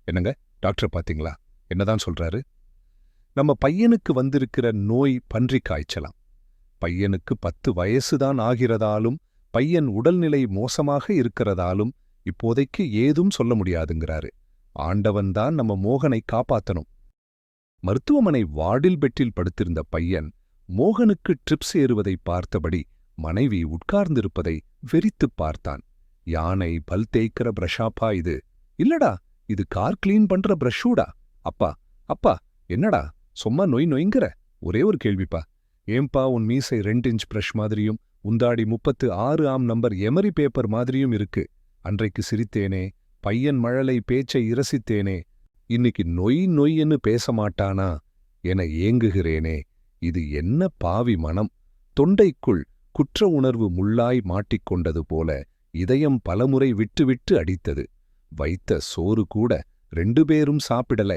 என்னங்க, டாக்டர் பாத்தீங்களா? என்னதான் சொல்றாரு? நம்ம பையனுக்கு வந்திருக்கிற நோய் பன்றிக் காய்ச்சலாம். பையனுக்கு 10 வயசுதான் ஆகிறதாலும், பையன் உடல்நிலை மோசமாக இருக்கிறதாலும் இப்போதைக்கு ஏதும் சொல்ல முடியாதுங்கிறாரு. ஆண்டவன்தான் நம்ம மோகனை காப்பாத்தணும். மருத்துவமனை வார்டில் பெட்டில் படுத்திருந்த பையன் மோகனுக்கு ட்ரிப்ஸ் ஏறுவதை பார்த்தபடி மனைவி உட்கார்ந்திருப்பதை வெறித்துப் பார்த்தான். யானை பல் தேய்க்கிற பிரஷாப்பா இது? இல்லடா, இது கார் கிளீன் பண்ற பிரஷூடா. அப்பா, அப்பா, என்னடா சும்மா நொய் நொய்ங்கிற? ஒரே ஒரு கேள்விப்பா. ஏம்பா உன் மீசை 2 இன்ச் பிரஷ் மாதிரியும் உந்தாடி 36 ஆம் நம்பர் எமரி பேப்பர் மாதிரியும் இருக்கு. அன்றைக்கு சிரித்தேனே, பையன் மழலை பேச்சை இரசித்தேனே, இன்னைக்கு நொய் நொய்ன்னு பேச மாட்டானா என ஏங்குகிறேனே. இது என்ன பாவி மனம்? தொண்டைக்குள் குற்ற உணர்வு முள்ளாய் மாட்டிக்கொண்டது போல இதயம் பலமுறை விட்டு விட்டு அடித்தது. வைத்த சோறு கூட 2 பேரும் சாப்பிடல.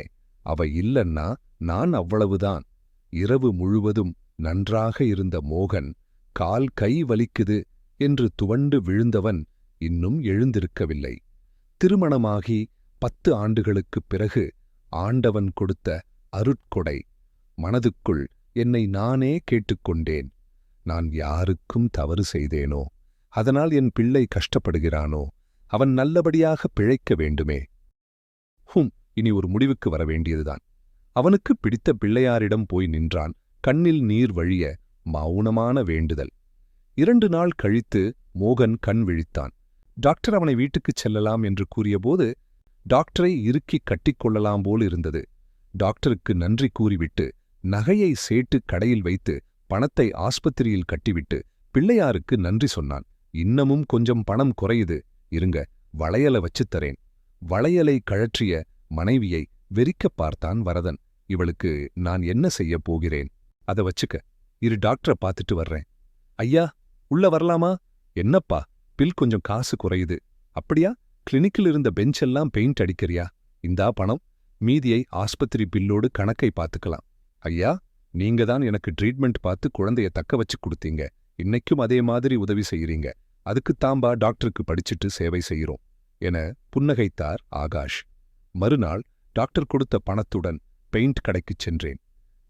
அவ இல்லன்னா நான் அவ்வளவுதான். இரவு முழுவதும் நன்றாக இருந்த மோகன் கால் கை வலிக்குது என்று துவண்டு விழுந்தவன் இன்னும் எழுந்திருக்கவில்லை. திருமணமாகி 10 ஆண்டுகளுக்குப் பிறகு ஆண்டவன் கொடுத்த அருட்கொடை. மனதுக்குள் என்னை நானே கேட்டுக்கொண்டேன். நான் யாருக்கும் தவறு செய்தேனோ? அதனால் என் பிள்ளை கஷ்டப்படுகிறானோ? அவன் நல்லபடியாக பிழைக்க வேண்டுமே. இனி ஒரு முடிவுக்கு வர வேண்டியதுதான். அவனுக்கு பிடித்த பிள்ளையாரிடம் போய் நின்றான். கண்ணில் நீர் வழிய மௌனமான வேண்டுதல். 2 நாள் கழித்து மோகன் கண் விழித்தான். டாக்டர் அவனை வீட்டுக்குச் செல்லலாம் என்று கூறியபோது டாக்டரை இறுக்கிக் கட்டிக்கொள்ளலாம் போல் இருந்தது. டாக்டருக்கு நன்றி கூறிவிட்டு நகையை சேட்டு கடையில் வைத்து பணத்தை ஆஸ்பத்திரியில் கட்டிவிட்டு பிள்ளையாருக்கு நன்றி சொன்னான். இன்னமும் கொஞ்சம் பணம் குறையுது, இருங்க, வளையல வச்சுத் தரேன். வளையலை கழற்றிய மனைவியை வெறிக்கப் பார்த்தான் வரதன். இவளுக்கு நான் என்ன செய்யப் போகிறேன்? அத வச்சுக்க, இரு, டாக்டரை பார்த்துட்டு வர்றேன். ஐயா, உள்ள வரலாமா? என்னப்பா, பில் கொஞ்சம் காசு குறையுது. அப்படியா? கிளினிக்கில் இருந்த பெஞ்செல்லாம் பெயிண்ட் அடிக்கிறியா? இந்தா பணம், மீதியை ஆஸ்பத்திரி பில்லோடு கணக்கை பார்த்துக்கலாம். ஐயா, நீங்க தான் எனக்கு ட்ரீட்மெண்ட் பார்த்து குழந்தைய தக்க வச்சு கொடுத்தீங்க. இன்னைக்கும் அதே மாதிரி உதவி செய்யறீங்க. அதுக்குத்தாம்பா டாக்டருக்கு படிச்சிட்டு சேவை செய்கிறோம் என புன்னகைத்தார் ஆகாஷ். மறுநாள் டாக்டர் கொடுத்த பணத்துடன் பெயிண்ட் கடைக்குச் சென்றேன்.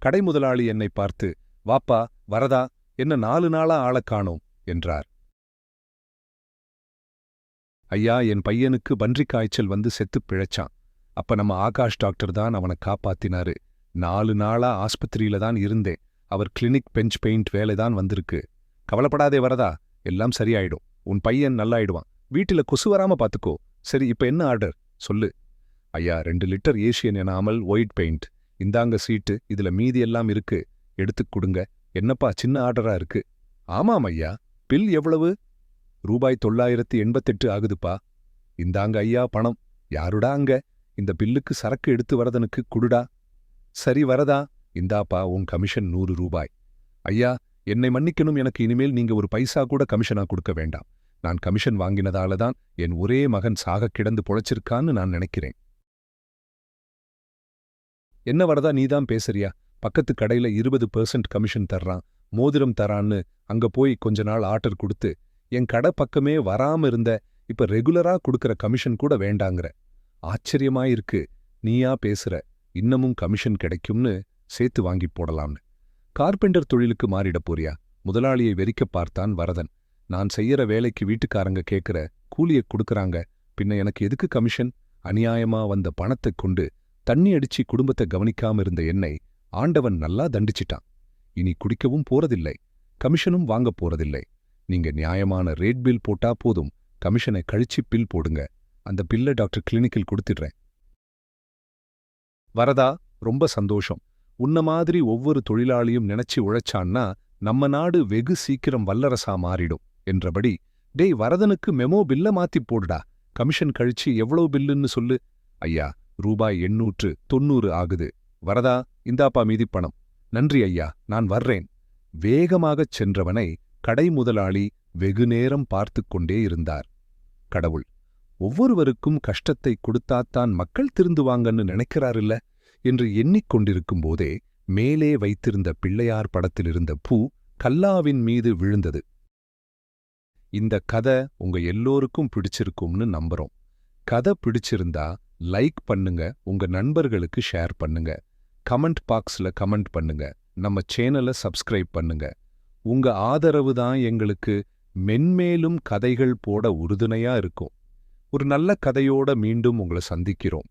கடை முதலாளி என்னை பார்த்து, வாப்பா வரதா, என்ன 4 நாளா ஆளக் காணோம் என்றார். ஐயா, என் பையனுக்கு பன்றிக் காய்ச்சல் வந்து செத்துப் பிழைச்சான். அப்ப நம்ம ஆகாஷ் டாக்டர் தான் அவனை காப்பாத்தினாரு. 4 நாளா ஆஸ்பத்திரியில தான் இருந்தேன். அவர் கிளினிக் பெஞ்ச் பெயிண்ட் வேலைதான் வந்திருக்கு. கவலைப்படாதே வரதா, எல்லாம் சரியாயிடும். உன் பையன் நல்லாயிடுவான். வீட்டில கொசு வராம பாத்துக்கோ. சரி, இப்ப என்ன ஆர்டர் சொல்லு? ஐயா, 2 litre Asian enamel white paint. இந்தாங்க சீட்டு, இதுல மீதி எல்லாம் இருக்கு, எடுத்துக் கொடுங்க. என்னப்பா சின்ன ஆர்டரா இருக்கு? ஆமாம் ஐயா. பில் எவ்வளவு? ரூபாய் 988 ஆகுதுப்பா. இந்தாங்க ஐயா பணம். யாருடா அங்க? இந்த பில்லுக்கு சரக்கு எடுத்து வரதனுக்கு குடுடா. சரி வரதா, இந்தாப்பா உன் கமிஷன் 100 ரூபாய். ஐயா, என்னை மன்னிக்கணும், எனக்கு இனிமேல் நீங்க ஒரு பைசா கூட கமிஷனா கொடுக்க வேண்டாம். நான் கமிஷன் வாங்கினதால தான் என் ஒரே மகன் சாகக் கிடந்து பொழைச்சிருக்கான்னு நான் நினைக்கிறேன். என்ன வரதா, நீதான் பேசுறியா? பக்கத்து கடையில 20% கமிஷன் தர்றான், மோதிரம் தரான்னு அங்க போய் கொஞ்ச நாள் ஆர்டர் கொடுத்து என் கடை பக்கமே வராம இருந்த இப்ப ரெகுலரா கொடுக்கற கமிஷன் கூட வேண்டாங்கிற. ஆச்சரியமாயிருக்கு, நீயா பேசுற. இன்னமும் கமிஷன் கிடைக்கும்னு சேர்த்து வாங்கிப் போடலாம்னு. கார்பெண்டர் தொழிலுக்கு மாறிடப் போறியா? முதலாளியை வெறிக்கப் பார்த்தான் வரதன். நான் செய்யற வேலைக்கு வீட்டுக்காரங்க கேட்கிற கூலியக் கொடுக்கறாங்க, பின்ன எனக்கு எதுக்கு கமிஷன்? அநியாயமா வந்த பணத்தைக் கொண்டு தண்ணி அடிச்சு குடும்பத்தை கவனிக்காம இருந்த என்னை ஆண்டவன் நல்லா தண்டிச்சிட்டான். இனி குடிக்கவும் போறதில்லை, கமிஷனும் வாங்கப் போறதில்லை. நீங்க நியாயமான ரேட் பில் போட்டா போதும். கமிஷனை கழிச்சு பில் போடுங்க. அந்த பில்லை டாக்டர் கிளினிக்கில் கொடுத்துடுறேன். வரதா, ரொம்ப சந்தோஷம். உன்ன மாதிரி ஒவ்வொரு தொழிலாளியும் நினைச்சு உழைச்சான்னா நம்ம நாடு வெகு சீக்கிரம் வல்லரசா மாறிடும் என்றபடி, டேய் வரதனுக்கு மெமோ பில்ல மாத்திப் போடுடா. கமிஷன் கழிச்சு எவ்வளவு பில்லுன்னு சொல்லு. ஐயா, ரூபாய் 890 ஆகுது. வரதா, இந்தாப்பா மீதிப் பணம். நன்றி ஐயா, நான் வர்றேன். வேகமாகச் சென்றவனை கடை முதலாளி வெகுநேரம் பார்த்துக் கொண்டே இருந்தார். கடவுள் ஒவ்வொருவருக்கும் கஷ்டத்தை கொடுத்தாத்தான் மக்கள் திருந்துவாங்கன்னு நினைக்கிறாரில்ல என்று எண்ணிக்கொண்டிருக்கும் போதே மேலே வைத்திருந்த பிள்ளையார் படத்திலிருந்த பூ கல்லாவின் மீது விழுந்தது. இந்த கதை உங்க எல்லோருக்கும் பிடிச்சிருக்கும்னு நம்புறோம். கதை பிடிச்சிருந்தா லைக் பண்ணுங்க, உங்க நண்பர்களுக்கு ஷேர் பண்ணுங்க, கமெண்ட் பாக்ஸ்ல கமெண்ட் பண்ணுங்க, நம்ம சேனலை சப்ஸ்கிரைப் பண்ணுங்க. உங்க ஆதரவு தான் எங்களுக்கு மென்மேலும் கதைகள் போட உறுதுணையா இருக்கும். ஒரு நல்ல கதையோட மீண்டும் உங்களை சந்திக்கிறோம்.